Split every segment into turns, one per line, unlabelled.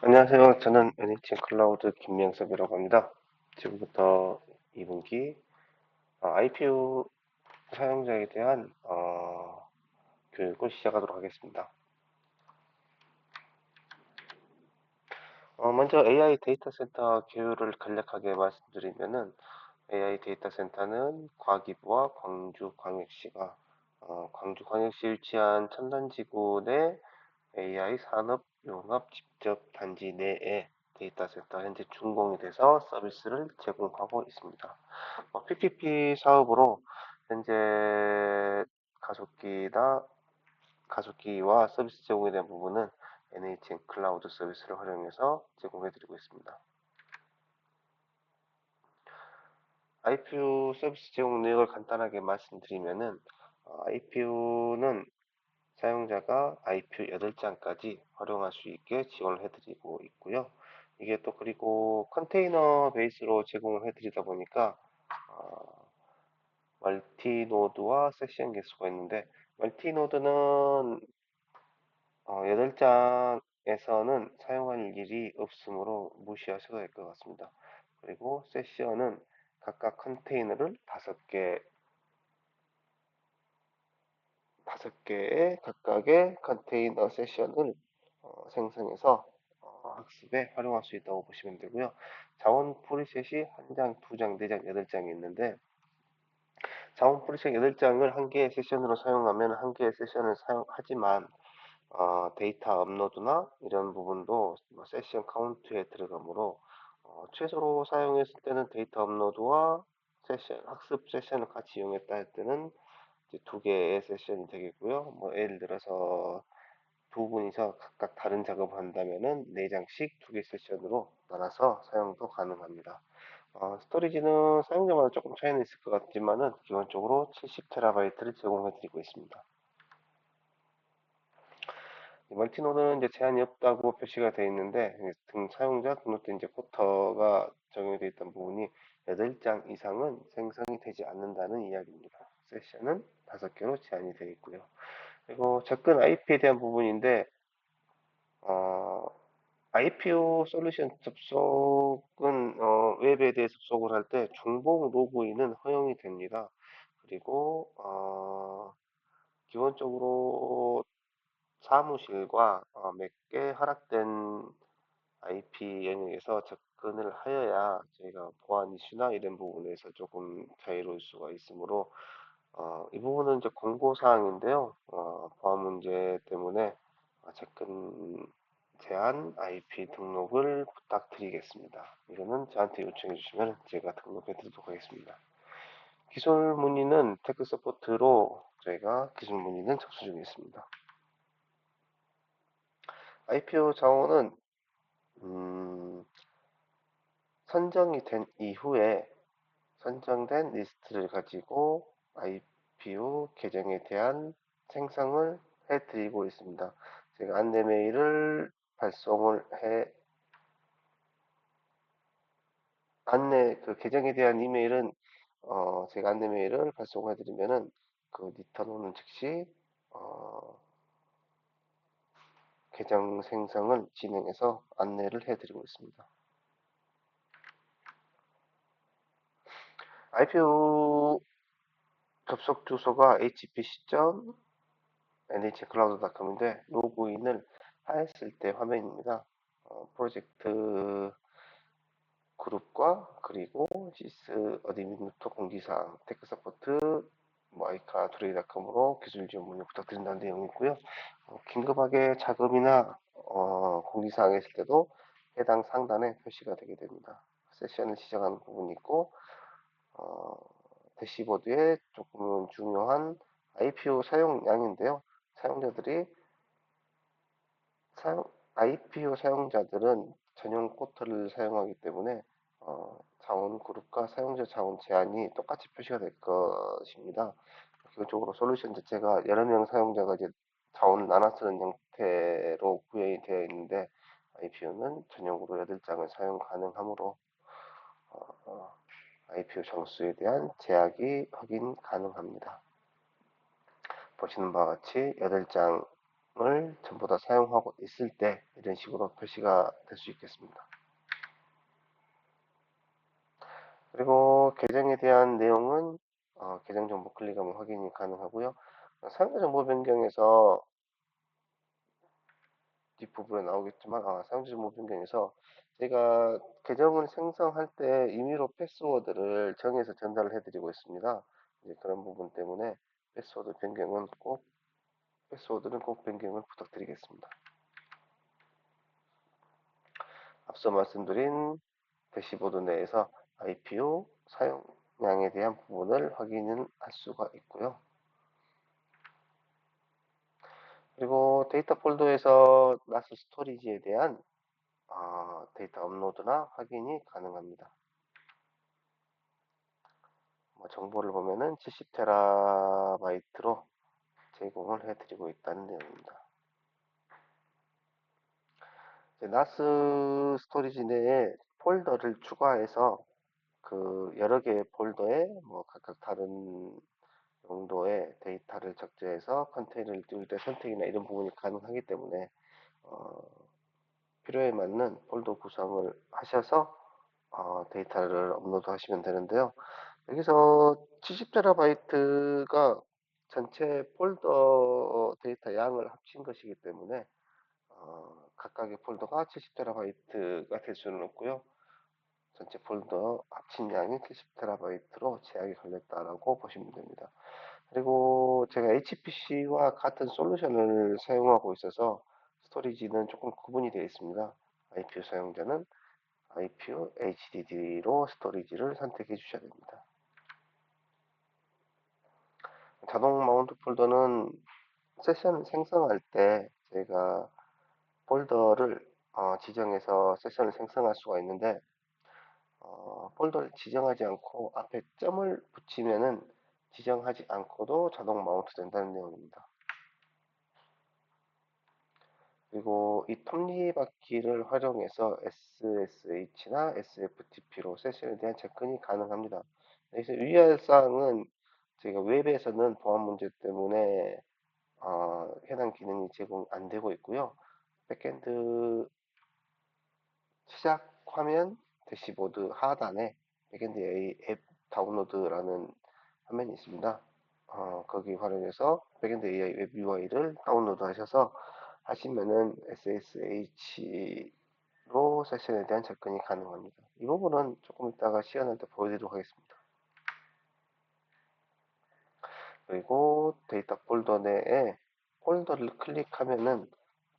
안녕하세요. 저는 NH 클라우드 김명섭이라고 합니다. 지금부터 2분기 IPU 사용자에 대한 교육을 시작하도록 하겠습니다. 먼저 AI 데이터 센터 개요를 간략하게 말씀드리면은 AI 데이터 센터는 과기부와 광주광역시가 광주광역시 위치한 첨단지구 내 AI 산업 융합 직접 단지 내에 데이터 센터 현재 준공이 돼서 서비스를 제공하고 있습니다. PPP 사업으로 현재 가속기나 가속기와 서비스 제공에 대한 부분은 NHN 클라우드 서비스를 활용해서 제공해드리고 있습니다. IPU 서비스 제공 내역을 간단하게 말씀드리면은 IPU는 사용자가 IPU 8장까지 활용할 수 있게 지원을 해드리고 있고요. 이게 또 그리고 컨테이너 베이스로 제공을 해드리다 보니까 멀티노드와 세션 개수가 있는데 멀티노드는 8장에서는 사용할 일이 없으므로 무시하셔도 될 것 같습니다. 그리고 세션은 각각 컨테이너를 5개의 각각의 컨테이너 세션을 생성해서 학습에 활용할 수 있다고 보시면 되고요. 자원 프리셋이 1장, 2장, 4장, 8장이 있는데 자원 프리셋 8장을 한 개의 세션으로 사용하면 한 개의 세션을 사용하지만 데이터 업로드나 이런 부분도 세션 카운트에 들어가므로 최소로 사용했을 때는 데이터 업로드와 세션, 학습 세션을 같이 이용했다 할 때는 이제 2개의 세션이 되겠고요. 예를 들어서 두 분이서 각각 다른 작업을 한다면은 4장씩 2개 세션으로 나눠서 사용도 가능합니다. 스토리지는 사용자마다 조금 차이는 있을 것 같지만은 기본적으로 70TB를 제공해드리고 있습니다. 멀티노드는 이제 제한이 없다고 표시가 되어 있는데 사용자 등록된 이제 쿼터가 적용이 되어 있던 부분이 8장 이상은 생성이 되지 않는다는 이야기입니다. 세션은 5개로 제한이 되어 있고요. 그리고 접근 IP에 대한 부분인데 IPO 솔루션 접속은 웹에 대해 접속을 할 때 중복 로그인은 허용이 됩니다. 그리고 기본적으로 사무실과 몇 개 허락된 IP 영역에서 접근을 하여야 저희가 보안 이슈나 이런 부분에서 조금 자유로울 수가 있으므로 이 부분은 이제 공고 사항인데요. 보안 문제 때문에 접근 제한 IP 등록을 부탁드리겠습니다. 이거는 저한테 요청해 주시면 제가 등록해 드리도록 하겠습니다. 기술 문의는 테크 서포트로 저희가 기술 문의는 접수 중에 있습니다. IPO 자원은 선정이 된 이후에 선정된 리스트를 가지고 IPO 계정에 대한 생성을 해드리고 있습니다. 제가 안내 메일을 발송을 그 계정에 대한 이메일은 제가 안내 메일을 발송해 드리면은 그 리턴 오는 즉시 계정 생성을 진행해서 안내를 해드리고 있습니다. IPO 접속 주소가 hpc.nhcloud.com인데 로그인을 하였을 때 화면입니다. 프로젝트 그룹과 그리고 시스 어드민부터 공지사항, 테크 서포트, 아이카 드레이닷컴으로 기술 지원 문의 부탁드린다는 내용이 있고요. 긴급하게 자금이나 공지사항이 있을 때도 해당 상단에 표시가 되게 됩니다. 세션을 시작하는 부분이 있고 대시보드에 조금 중요한 IPO 사용량인데요. 사용자들이 사용, IPO 사용자들은 전용 포털을 사용하기 때문에 자원 그룹과 사용자 자원 제한이 똑같이 표시가 될 것입니다. 기본적으로 솔루션 자체가 여러 명 사용자가 이제 자원을 나눠 쓰는 형태로 구현이 되어 있는데 IPO는 전용으로 8장을 사용 가능하므로 IPO 장수에 대한 제약이 확인 가능합니다. 보시는 바와 같이 8장 전부 다 사용하고 있을 때 이런 식으로 표시가 될 수 있겠습니다. 그리고 계정에 대한 내용은 계정 정보 클릭하면 확인이 가능하고요. 사용자 정보 변경에서 뒷부분에 나오겠지만 사용자 정보 변경에서 제가 계정을 생성할 때 임의로 패스워드를 정해서 전달을 해드리고 있습니다. 이제 그런 부분 때문에 패스워드는 꼭 변경을 부탁드리겠습니다. 앞서 말씀드린 대시보드 내에서 IPO 사용량에 대한 부분을 확인할 수가 있고요. 그리고 데이터 폴더에서 나스 스토리지에 대한 데이터 업로드나 확인이 가능합니다. 정보를 보면은 70TB로 제공을 해드리고 있다는 내용입니다. 나스 스토리지 내에 폴더를 추가해서 그 여러 개의 폴더에 각각 다른 용도의 데이터를 적재해서 컨테이너를 띄울 때 선택이나 이런 부분이 가능하기 때문에 어, 필요에 맞는 폴더 구성을 하셔서 데이터를 업로드 하시면 되는데요. 여기서 70TB가 전체 폴더 데이터 양을 합친 것이기 때문에 각각의 폴더가 70TB가 될 수는 없고요. 전체 폴더 합친 양이 70TB로 제약이 걸렸다라고 보시면 됩니다. 그리고 제가 HPC와 같은 솔루션을 사용하고 있어서 스토리지는 조금 구분이 되어 있습니다. IPU 사용자는 IPU HDD로 스토리지를 선택해 주셔야 됩니다. 자동 마운트 폴더는 세션 생성할 때 제가 폴더를 지정해서 세션을 생성할 수가 있는데 폴더를 지정하지 않고 앞에 점을 붙이면은 지정하지 않고도 자동 마운트 된다는 내용입니다. 그리고 이 톱니바퀴를 활용해서 SSH나 SFTP로 세션에 대한 접근이 가능합니다. 여기서 유의할 사항은 저희가 웹에서는 보안 문제 때문에 해당 기능이 제공 안 되고 있고요. 백엔드 시작 화면 대시보드 하단에 백엔드 A 앱 다운로드라는 화면이 있습니다. 거기 활용해서 백엔드 AI 웹 UI를 다운로드 하시면은 SSH로 세션에 대한 접근이 가능합니다. 이 부분은 조금 이따가 시연할 때 보여드리도록 하겠습니다. 그리고 데이터 폴더 내에 폴더를 클릭하면은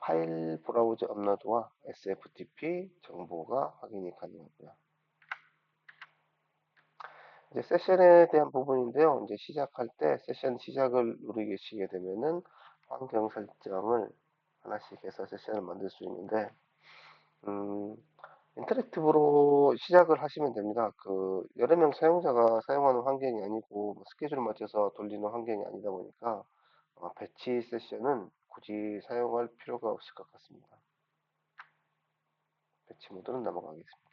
파일 브라우저 업로드와 SFTP 정보가 확인이 가능하고요. 이제 세션에 대한 부분인데요. 이제 시작할 때 세션 시작을 누르시게 되면은 환경 설정을 하나씩 해서 세션을 만들 수 있는데, 인터랙티브로 시작을 하시면 됩니다. 여러 명 사용자가 사용하는 환경이 아니고 스케줄 맞춰서 돌리는 환경이 아니다 보니까 배치 세션은 굳이 사용할 필요가 없을 것 같습니다. 배치 모드는 넘어가겠습니다.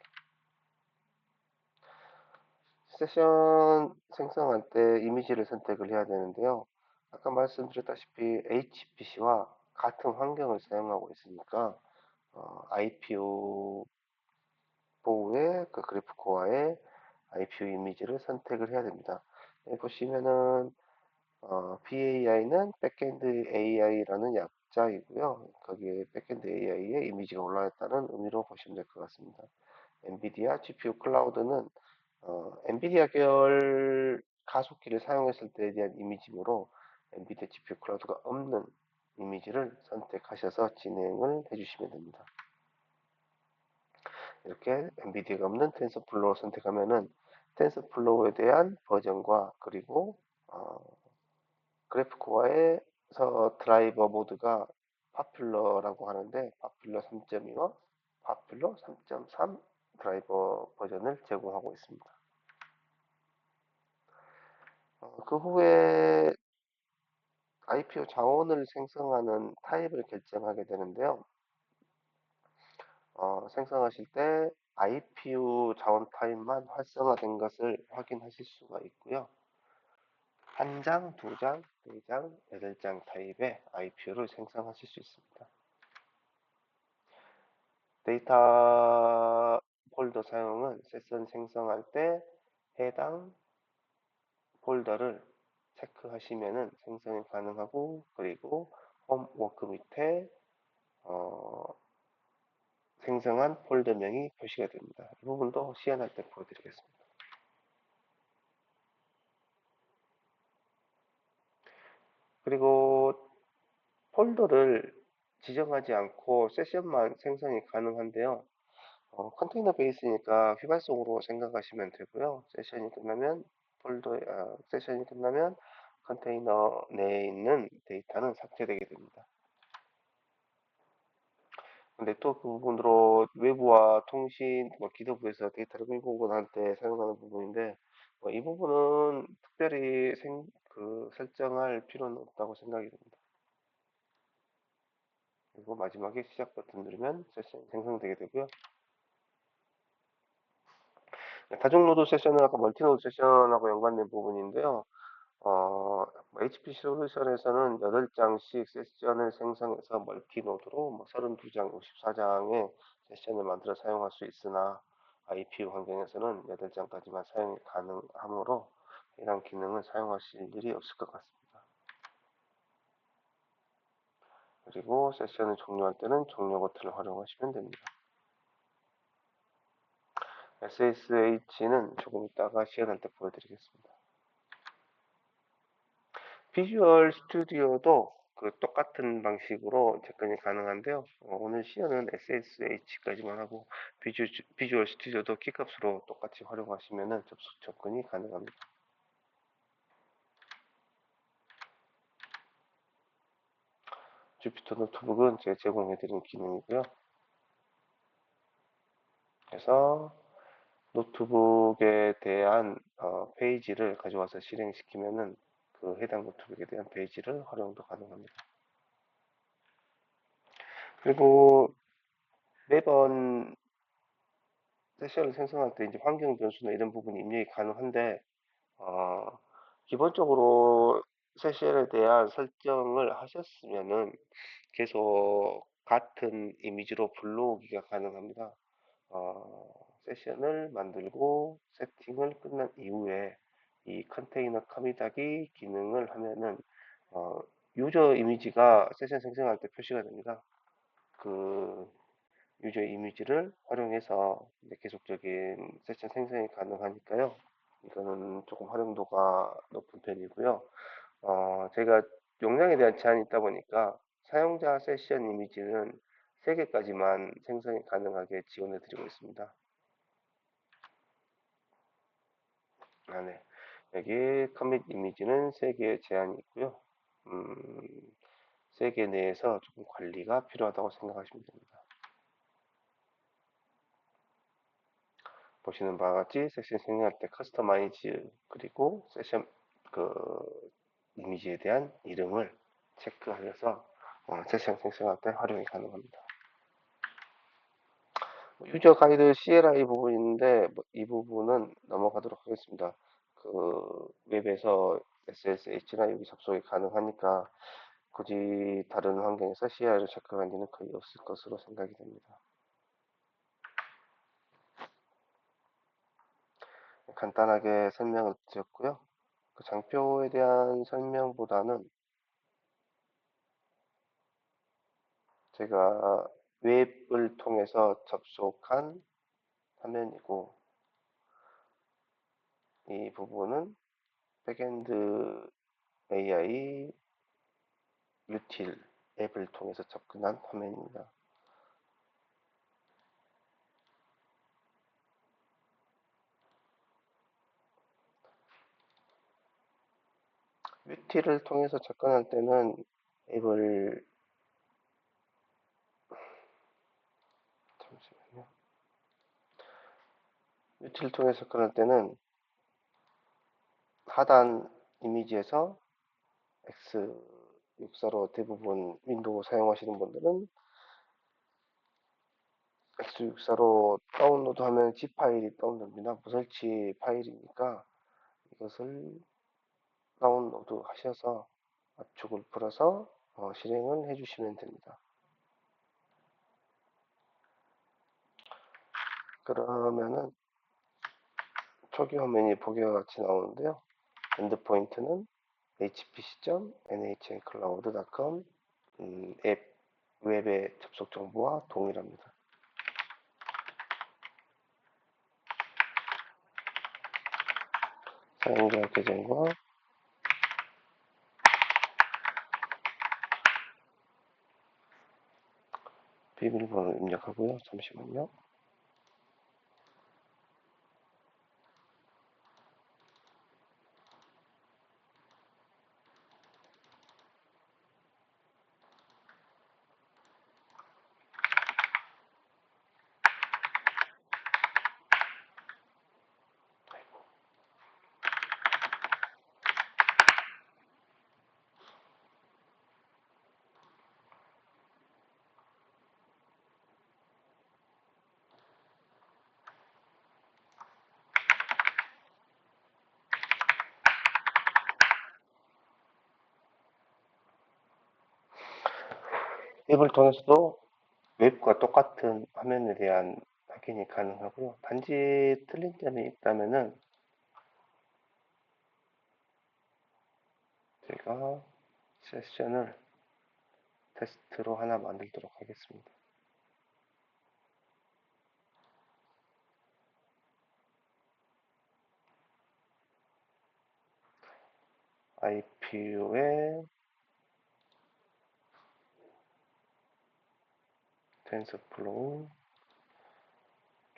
세션 생성할 때 이미지를 선택을 해야 되는데요. 아까 말씀드렸다시피 HPC와 같은 환경을 사용하고 있으니까 IPU 보호의 그래프 코어의 IPU 이미지를 선택을 해야 됩니다. 여기 보시면은 BAI는 백엔드 AI라는 약자이고요. 거기에 백엔드 AI의 이미지가 올라왔다는 의미로 보시면 될 것 같습니다. 엔비디아 GPU 클라우드는 엔비디아 계열 가속기를 사용했을 때에 대한 이미지로 엔비디아 GPU 클라우드가 없는 이미지를 선택하셔서 진행을 해주시면 됩니다. 이렇게 엔비디아가 없는 텐서플로우를 선택하면은 텐서플로우에 대한 버전과 그리고 그래프코어에서 드라이버 모드가 파퓰러라고 하는데 파퓰러 3.2와 파퓰러 3.3 드라이버 버전을 제공하고 있습니다. 그 후에 IPO 자원을 생성하는 타입을 결정하게 되는데요. 생성하실 때 IPU 자원 타입만 활성화된 것을 확인하실 수가 있고요. 한 장, 두 장, 4장, 8장 타입의 IPU를 생성하실 수 있습니다. 데이터 폴더 사용은 세션 생성할 때 해당 폴더를 체크하시면은 생성이 가능하고, 그리고 홈 워크 밑에 생성한 폴더명이 표시가 됩니다. 이 부분도 시연할 때 보여드리겠습니다. 그리고 폴더를 지정하지 않고 세션만 생성이 가능한데요. 컨테이너 베이스니까 휘발성으로 생각하시면 되고요. 세션이 끝나면 컨테이너 내에 있는 데이터는 삭제되게 됩니다. 근데 또 그 부분으로 외부와 통신, 기도부에서 데이터를 끌고 오거나 할 때 사용하는 부분인데, 이 부분은 특별히 설정할 필요는 없다고 생각이 듭니다. 그리고 마지막에 시작 버튼 누르면 세션이 생성되게 되고요. 다중노드 세션은 아까 멀티노드 세션하고 연관된 부분인데요. HPC 솔루션에서는 8장씩 세션을 생성해서 멀티노드로 32장, 54장의 세션을 만들어 사용할 수 있으나 IPU 환경에서는 8장까지만 사용이 가능하므로 해당 기능을 사용하실 일이 없을 것 같습니다. 그리고 세션을 종료할 때는 종료 버튼을 활용하시면 됩니다. SSH는 조금 이따가 시연할 때 보여드리겠습니다. 비주얼 스튜디오도 그 똑같은 방식으로 접근이 가능한데요. 오늘 시연은 SSH까지만 하고 비주얼 스튜디오도 키값으로 똑같이 활용하시면 접근이 가능합니다. 주피터 노트북은 제가 제공해드린 기능이고요. 그래서 노트북에 대한 페이지를 가져와서 실행시키면은 그 해당 노트북에 대한 페이지를 활용도 가능합니다. 그리고 매번 세션을 생성할 때 이제 환경 변수나 이런 부분이 입력이 가능한데, 어, 기본적으로 세션에 대한 설정을 하셨으면은 계속 같은 이미지로 불러오기가 가능합니다. 세션을 만들고 세팅을 끝난 이후에 이 컨테이너 커밋하기 기능을 하면은 어, 유저 이미지가 세션 생성할 때 표시가 됩니다. 그 유저 이미지를 활용해서 이제 계속적인 세션 생성이 가능하니까요. 이거는 조금 활용도가 높은 편이고요. 제가 용량에 대한 제한이 있다 보니까 사용자 세션 이미지는 3개까지만 생성이 가능하게 지원해 드리고 있습니다. 네. 여기 커밋 이미지는 3개의 제한이 있고요. 3개 내에서 조금 관리가 필요하다고 생각하시면 됩니다. 보시는 바와 같이 세션 생성할 때 커스터마이즈, 그리고 세션 그 이미지에 대한 이름을 체크하셔서 세션 생성할 때 활용이 가능합니다. 유저 가이드 CLI 부분인데 이 부분은 넘어가도록 하겠습니다. 그 웹에서 SSH나 여기 접속이 가능하니까 굳이 다른 환경에서 CLI를 체크할 일은 거의 없을 것으로 생각이 됩니다. 간단하게 설명을 드렸고요. 그 장표에 대한 설명보다는 제가 웹을 통해서 접속한 화면이고, 이 부분은 백엔드 AI 유틸 앱을 통해서 접근한 화면입니다. 유틸을 통해서 접근할 때는 앱을 잠시만요. 유틸을 통해서 접근할 때는 하단 이미지에서 X64로 대부분 윈도우 사용하시는 분들은 X64로 다운로드하면 zip 파일이 다운됩니다. 무설치 파일이니까 이것을 다운로드 하셔서 압축을 풀어서 실행을 해주시면 됩니다. 그러면은 초기 화면이 보기와 같이 나오는데요. 엔드포인트는 hpc.nhncloud.com 앱 웹의 접속 정보와 동일합니다. 사용자 계정과 비밀번호 입력하고요. 잠시만요. 앱을 통해서도 웹과 똑같은 화면에 대한 확인이 가능하고요. 단지 틀린 점이 있다면은 제가 세션을 테스트로 하나 만들도록 하겠습니다. IPU의 텐서플로우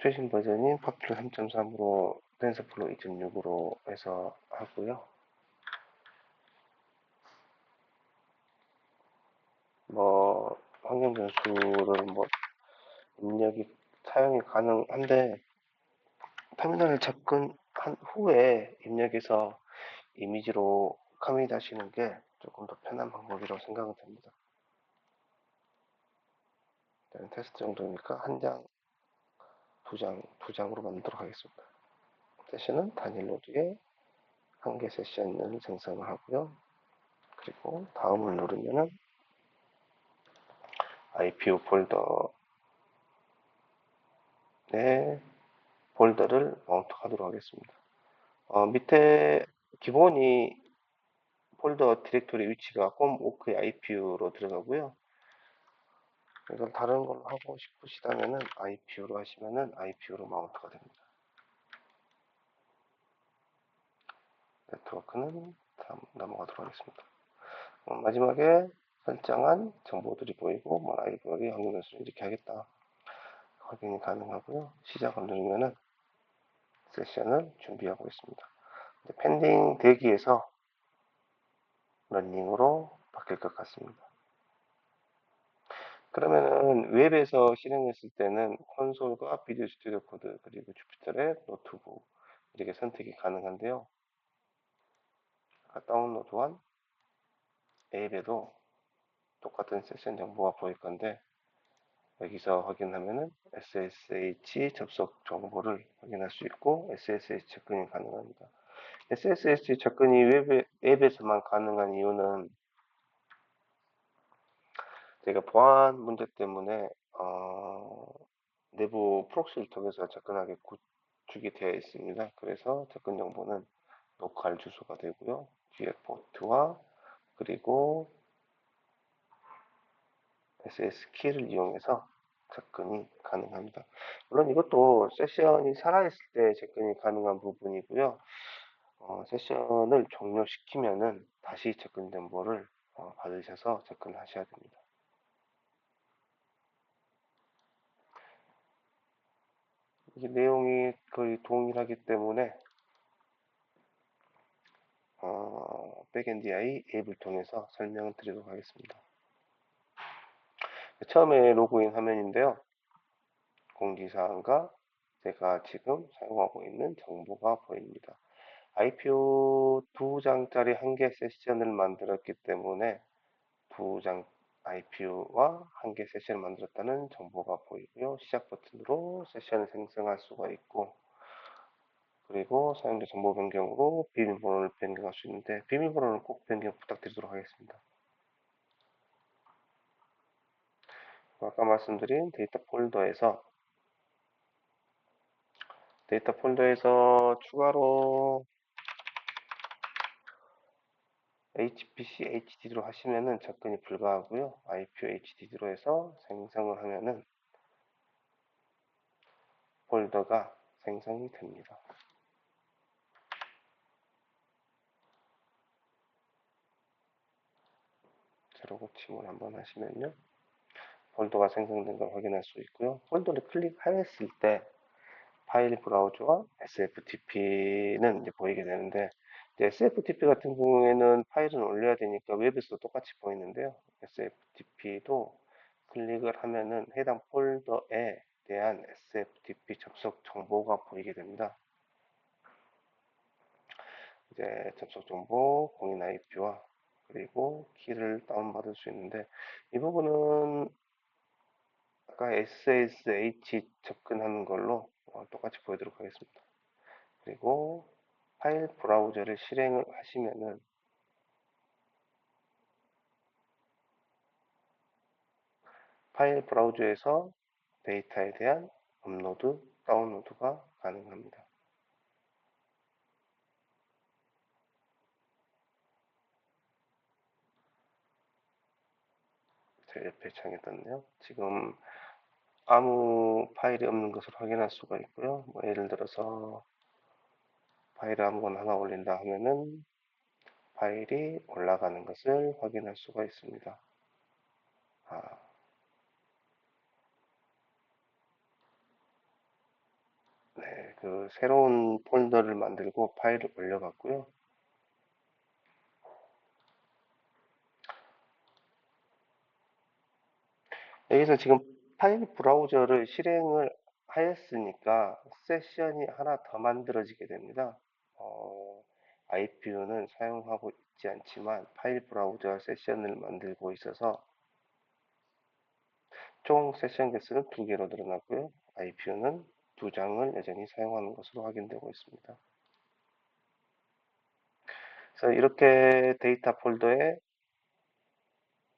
최신 버전인 파플 3.3으로 텐서플로우 2.6으로 해서 하고요. 환경 변수를 입력이 사용이 가능한데 터미널을 접근한 후에 입력해서 이미지로 커밋 하시는 게 조금 더 편한 방법이라고 생각은 됩니다. 테스트 정도니까 한 장, 두 장으로 만들도록 하겠습니다. 세션은 단일 로드에 한 개 세션을 생성을 하고요. 그리고 다음을 누르면은 IPU 폴더에 폴더를 마운트하도록 하겠습니다. 밑에 기본이 폴더 디렉토리 위치가 홈 오크의 IPU로 들어가고요. 이걸 다른 걸로 하고 싶으시다면은 IPU로 하시면은 IPU로 마운트가 됩니다. 네트워크는 다음 넘어가도록 하겠습니다. 마지막에 설정한 정보들이 보이고 라이브러리 확인변수를 이렇게 하겠다 확인이 가능하고요. 시작을 누르면은 세션을 준비하고 있습니다. 펜딩 대기에서 러닝으로 바뀔 것 같습니다. 그러면은 웹에서 실행했을 때는 콘솔과 비디오 스튜디오 코드 그리고 주피터의 노트북 이렇게 선택이 가능한데요. 아까 다운로드한 앱에도 똑같은 세션 정보가 보일 건데 여기서 확인하면은 SSH 접속 정보를 확인할 수 있고 SSH 접근이 가능합니다. SSH 접근이 웹에서만 가능한 이유는 제가 보안 문제 때문에 내부 프록시를 통해서 접근하게 구축이 되어 있습니다. 그래서 접근 정보는 로컬 주소가 되고요. 뒤에 포트와 그리고 SS 키를 이용해서 접근이 가능합니다. 물론 이것도 세션이 살아있을 때 접근이 가능한 부분이고요. 세션을 종료시키면은 다시 접근 정보를 받으셔서 접근하셔야 됩니다. 이게 내용이 거의 동일하기 때문에 백엔드 앱을 통해서 설명을 드리도록 하겠습니다. 처음에 로그인 화면인데요. 공지사항과 제가 지금 사용하고 있는 정보가 보입니다. IPO 2장짜리 한 개 세션을 만들었기 때문에 2장 IPU와 한 개 세션을 만들었다는 정보가 보이고요. 시작 버튼으로 세션을 생성할 수가 있고 그리고 사용자 정보 변경으로 비밀번호를 변경할 수 있는데 비밀번호는 꼭 변경 부탁드리도록 하겠습니다. 아까 말씀드린 데이터 폴더에서 추가로 HPC HDD로 하시면은 접근이 불가하고요. IPO HDD로 해서 생성을 하면은 폴더가 생성이 됩니다. 새로 고침을 한번 하시면요. 폴더가 생성된 걸 확인할 수 있고요. 폴더를 클릭하였을 때 파일 브라우저와 SFTP는 이제 보이게 되는데 SFTP 같은 경우에는 파일은 올려야 되니까 웹에서도 똑같이 보이는데요. SFTP도 클릭을 하면은 해당 폴더에 대한 SFTP 접속 정보가 보이게 됩니다. 이제 접속 정보, 공인 IP와 그리고 키를 다운받을 수 있는데 이 부분은 아까 SSH 접근하는 걸로 똑같이 보여드리도록 하겠습니다. 그리고 파일 브라우저를 실행을 하시면은 파일 브라우저에서 데이터에 대한 업로드, 다운로드가 가능합니다. 제 옆에 창에 떴네요. 지금 아무 파일이 없는 것을 확인할 수가 있고요. 뭐 예를 들어서 파일을 아무거나 하나 올린다 하면은 파일이 올라가는 것을 확인할 수가 있습니다. 아, 네, 그 새로운 폴더를 만들고 파일을 올려봤고요. 여기서 지금 파일 브라우저를 실행을 하였으니까 세션이 하나 더 만들어지게 됩니다. IPU는 사용하고 있지 않지만 파일 브라우저 세션을 만들고 있어서 총 세션 개수는 2개로 늘어났고요. IPU는 2장을 여전히 사용하는 것으로 확인되고 있습니다. 그래서 이렇게 데이터 폴더에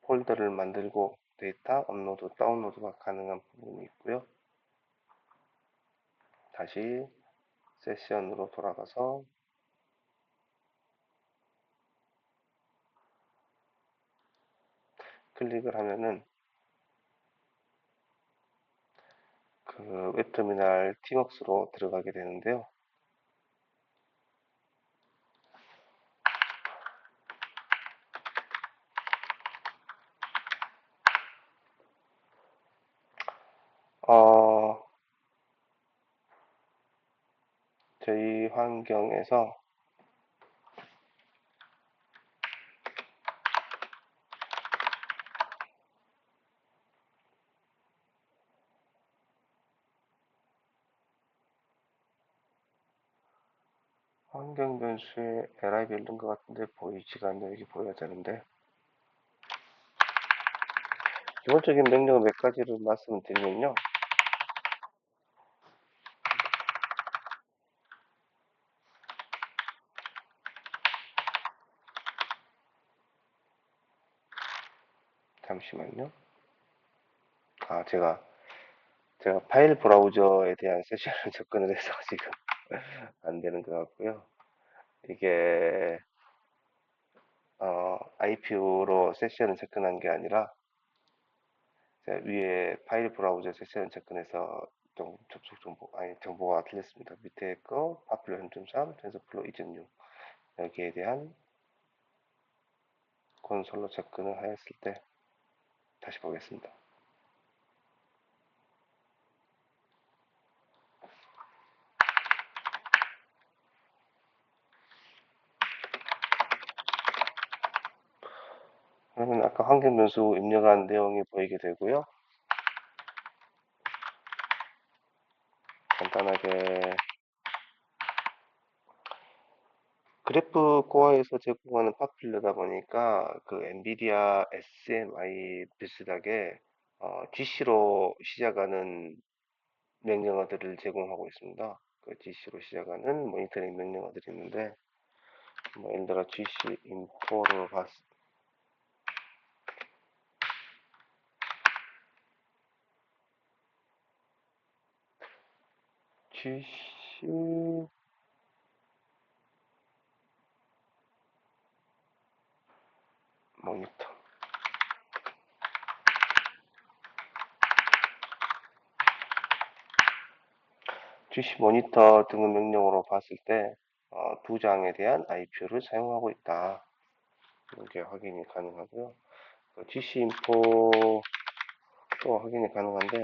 폴더를 만들고 데이터 업로드, 다운로드가 가능한 부분이 있고요. 다시 세션으로 돌아가서 클릭을 하면은 그 웹터미널 티웍스로 들어가게 되는데요. 어, 저희 환경에서 환경 변수에 li 별는 것 같은데 보이지가 않네요. 여기 보여야 되는데 기본적인 명령을 몇 가지를 말씀을 드리면요. 잠시만요. 아, 제가 파일 브라우저에 대한 세션을 접근을 해서 지금 안 되는 것 같고요. 이게 IPU로 세션을 접근한 게 아니라 위에 파일 브라우저 세션 접근해서 접속 정보, 아니, 정보가 틀렸습니다. 밑에 거, 파플러 3.3, 텐서플로 2.6. 여기에 대한 콘솔로 접근을 하였을 때, 다시 보겠습니다. 그러면 아까 환경 변수 입력한 내용이 보이게 되고요. 간단하게 그래프 코어에서 제공하는 파필러다 보니까 그 엔비디아 SMI 비슷하게 GC로 시작하는 명령어들을 제공하고 있습니다. 그 GC로 시작하는 모니터링 명령어들이 있는데, 뭐 예를 들어 GC info를 GC 모니터, GC 모니터 등급 명령어로 봤을 때 두 장에 대한 IP를 사용하고 있다. 이게 확인이 가능하고요. GC 인포도 확인이 가능한데,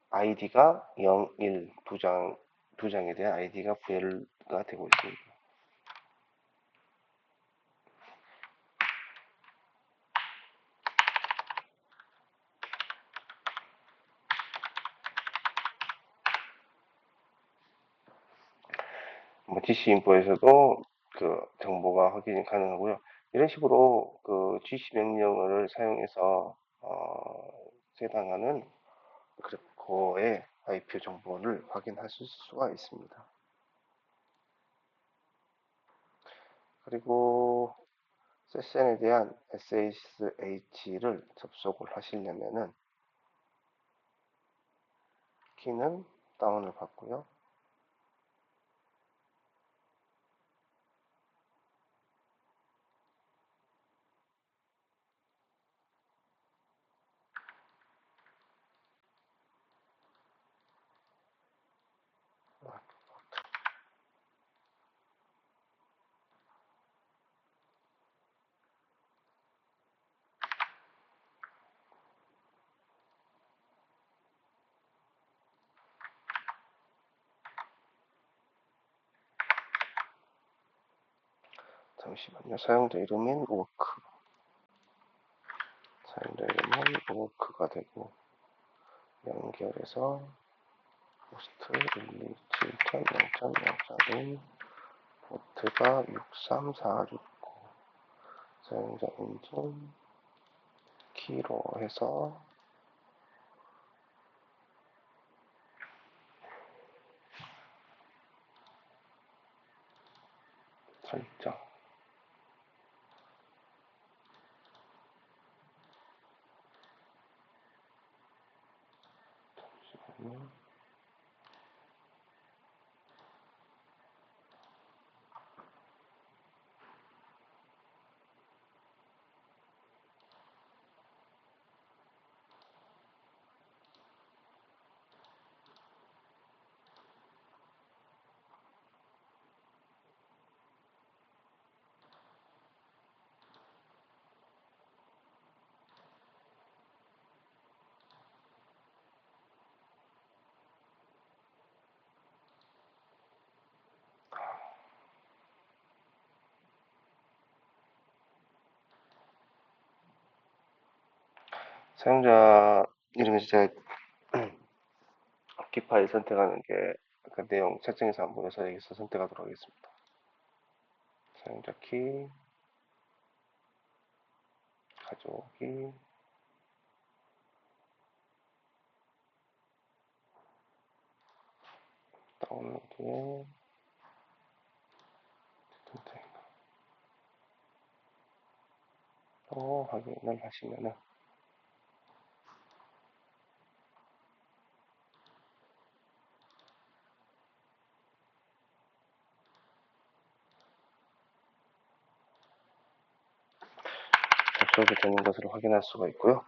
아이디가 0, 1, 두 장에 대한 아이디가 부여가 되고 있습니다. 뭐 GC 인포에서도 그 정보가 확인이 가능하고요. 이런 식으로 그 GC 명령어를 사용해서 해당하는 그래프의 IP 정보를 확인하실 수가 있습니다. 그리고 세션에 대한 SSH를 접속을 하시려면은 키는 다운을 받고요. 잠시만요. 사용자 이름인 워크가 되고, 연결해서 호스트 127.0.0.1 포트가 63469, 사용자 인증 키로 해서 설정. 잠시만요. 사용자 이름에서 제가 키 파일 선택하는 게 그 내용 채팅에서 안 보여서 여기서 선택하도록 하겠습니다. 사용자 키, 가져오기, 다운로드에 또 확인을 하시면은 접속이 되는 것을 확인할 수가 있고요.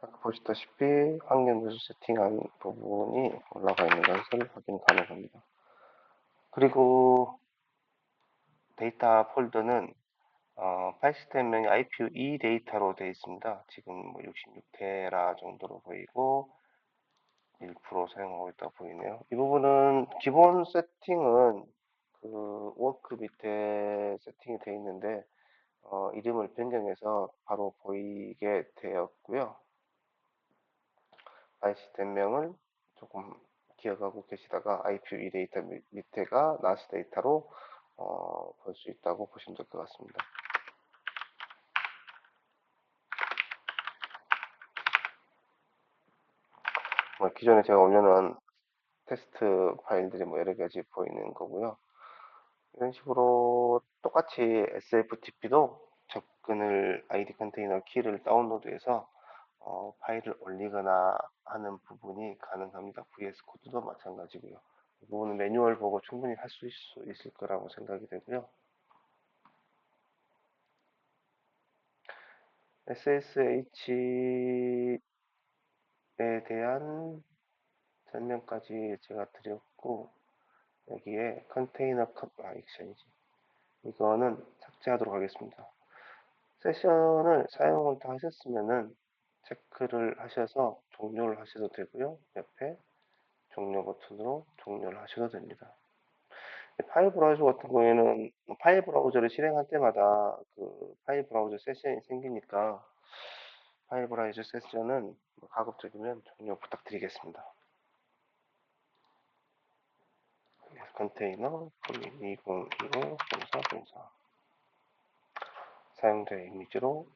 아까 보시다시피 환경 요소 세팅한 부분이 올라가 있는 것을 확인 가능합니다. 그리고 데이터 폴더는 파일 시스템명이 IPv2 데이터로 되어 있습니다. 지금 뭐 66테라 정도로 보이고 1% 사용하고 있다고 보이네요. 이 부분은 기본 세팅은 그 워크 밑에 세팅이 되어 있는데 이름을 변경해서 바로 보이게 되었고요. 파일 시스템명을 조금 기억하고 계시다가 IPv2 데이터 밑에가 NAS 데이터로 볼 수 있다고 보시면 될 것 같습니다. 기존에 제가 올려놓은 테스트 파일들이 여러 가지 보이는 거고요. 이런 식으로 똑같이 SFTP도 접근을 아이디 컨테이너 키를 다운로드해서 파일을 올리거나 하는 부분이 가능합니다. VS 코드도 마찬가지고요. 이 부분은 매뉴얼 보고 충분히 할 수 있을 거라고 생각이 되고요. SSH에 대한 설명까지 제가 드렸고, 여기에 컨테이너 액션이지. 이거는 삭제하도록 하겠습니다. 세션을 사용을 다 하셨으면은 체크를 하셔서 종료를 하셔도 되고요. 옆에 종료 버튼으로 종료를 하셔도 됩니다. 파일 브라우저 같은 경우에는 파일 브라우저를 실행할 때마다 그 파일 브라우저 세션이 생기니까 파일 브라우저 세션은 가급적이면 종료 부탁드리겠습니다. 컨테이너 2025-0404 사용자 이미지로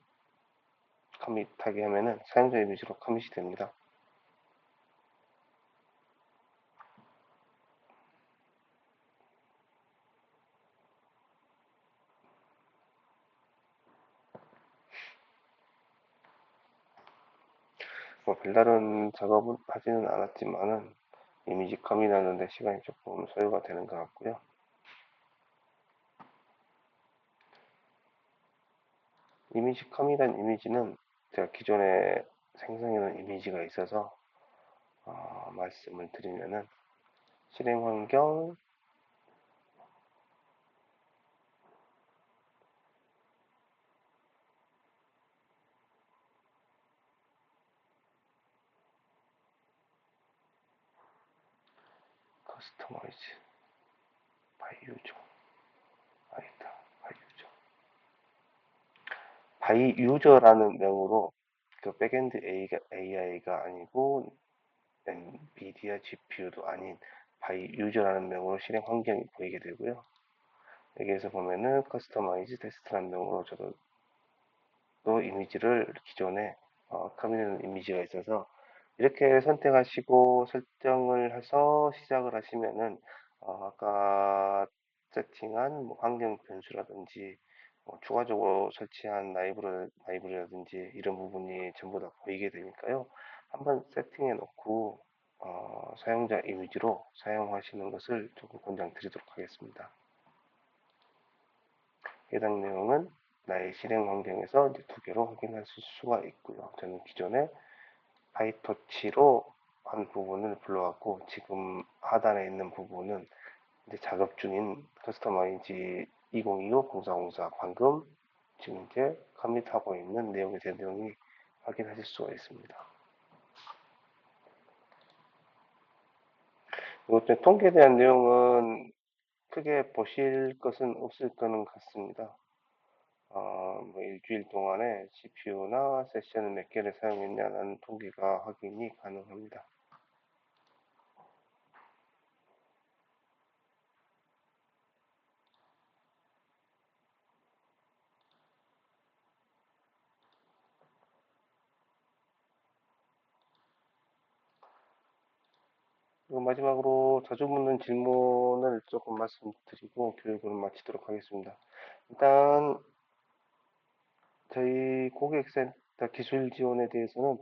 커밋하게 하면은 사용자 이미지로 커밋이 됩니다. 별다른 작업은 하지는 않았지만은 이미지 커밋하는데 시간이 조금 소요가 되는 것 같고요. 이미지 커밋한 이미지는 제가 기존에 생성해놓은 이미지가 있어서 말씀을 드리면은 실행 환경 커스터마이즈 바이 유저 아니다 바이 유저 바이 유저라는 명으로 그 백엔드 AI가 아니고 엔비디아 GPU도 아닌 바이 유저라는 명으로 실행 환경이 보이게 되고요. 여기에서 보면은 커스터마이즈 테스트라는 명으로 저도 또 이미지를 기존에 커밋한 이미지가 있어서 이렇게 선택하시고 설정을 해서 시작을 하시면은 아까 세팅한 환경 변수라든지 추가적으로 설치한 라이브러리라든지 이런 부분이 전부 다 보이게 되니까요. 한번 세팅해 놓고 사용자 이미지로 사용하시는 것을 조금 권장드리도록 하겠습니다. 해당 내용은 나의 실행 환경에서 이제 두 개로 확인할 수가 있고요. 저는 기존에 파이터치로 한 부분을 불러왔고 지금 하단에 있는 부분은 이제 작업 중인 커스터마이즈 2025-0404 방금 지금 이제 커밋하고 있는 내용에 대한 내용이 확인하실 수가 있습니다. 이것도 통계에 대한 내용은 크게 보실 것은 없을 거는 같습니다. 일주일 동안에 CPU나 세션을 몇 개를 사용했냐는 통계가 확인이 가능합니다. 그리고 마지막으로 자주 묻는 질문을 조금 말씀드리고 교육을 마치도록 하겠습니다. 일단 저희 고객센터 기술 지원에 대해서는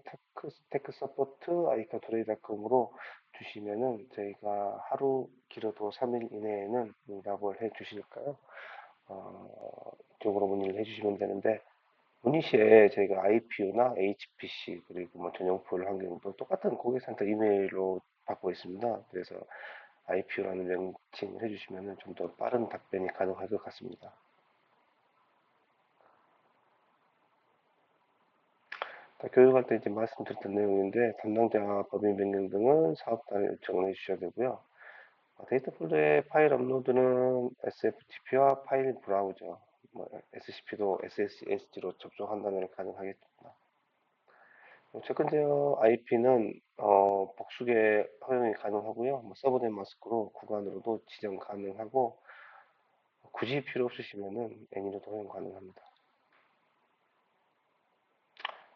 테크 서포트 아이카토레이닷컴으로 주시면은 저희가 하루 길어도 3일 이내에는 응답을 해 주시니까요. 이쪽으로 문의를 해주시면 되는데 문의 시에 저희가 IPU나 HPC 그리고 전용 풀 환경도 똑같은 고객센터 이메일로 받고 있습니다. 그래서 IPU라는 명칭을 해주시면 좀 더 빠른 답변이 가능할 것 같습니다. 교육할 때 이제 말씀드렸던 내용인데 담당자 법인 변경 등은 사업단에 요청을 해주셔야 되고요. 데이터 폴더의 파일 업로드는 SFTP와 파일 브라우저, SCP도 SSH로 접속한다면 가능하겠습니다. 최근 제어 IP는 복수계 허용이 가능하고요. 서브넷 마스크로 구간으로도 지정 가능하고 굳이 필요 없으시면은 애니로도 활용 가능합니다.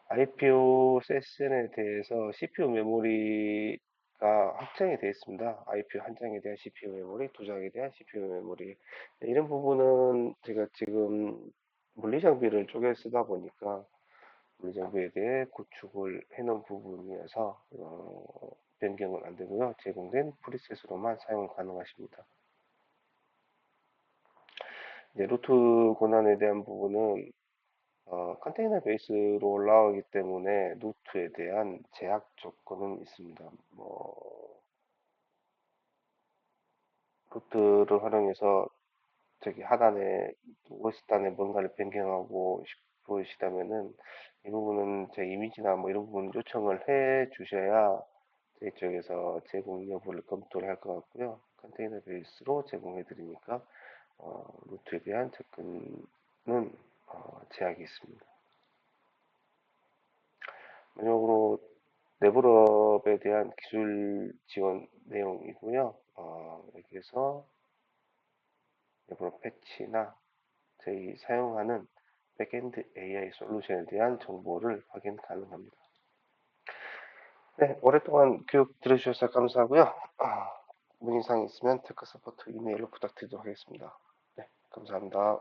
IPO 세션에 대해서 CPU 메모리가 확정이 되어 있습니다. IPO 한 장에 대한 CPU 메모리, 두 장에 대한 CPU 메모리. 네, 이런 부분은 제가 지금 물리장비를 쪼개 쓰다 보니까 물리장비에 대해 구축을 해놓은 부분이어서 변경은 안 되고요. 제공된 프리셋으로만 사용 가능하십니다. 이제 루트 권한에 대한 부분은 컨테이너 베이스로 올라가기 때문에 루트에 대한 제약 조건은 있습니다. 루트를 활용해서 저기 하단에 OS단에 뭔가를 변경하고 싶으시다면은 이 부분은 제 이미지나 뭐 이런 부분 요청을 해 주셔야 저희 쪽에서 제공 여부를 검토를 할 것 같고요. 컨테이너 베이스로 제공해 드리니까 루트에 대한 접근은 제약이 있습니다. 마지막으로 레벨업에 대한 기술 지원 내용이고요. 여기에서 레벨업 패치나 저희 사용하는 백엔드 AI 솔루션에 대한 정보를 확인 가능합니다. 네, 오랫동안 교육 들어주셔서 감사하고요. 문의사항 있으면 테크 서포트 이메일로 부탁드리도록 하겠습니다. 네, 감사합니다.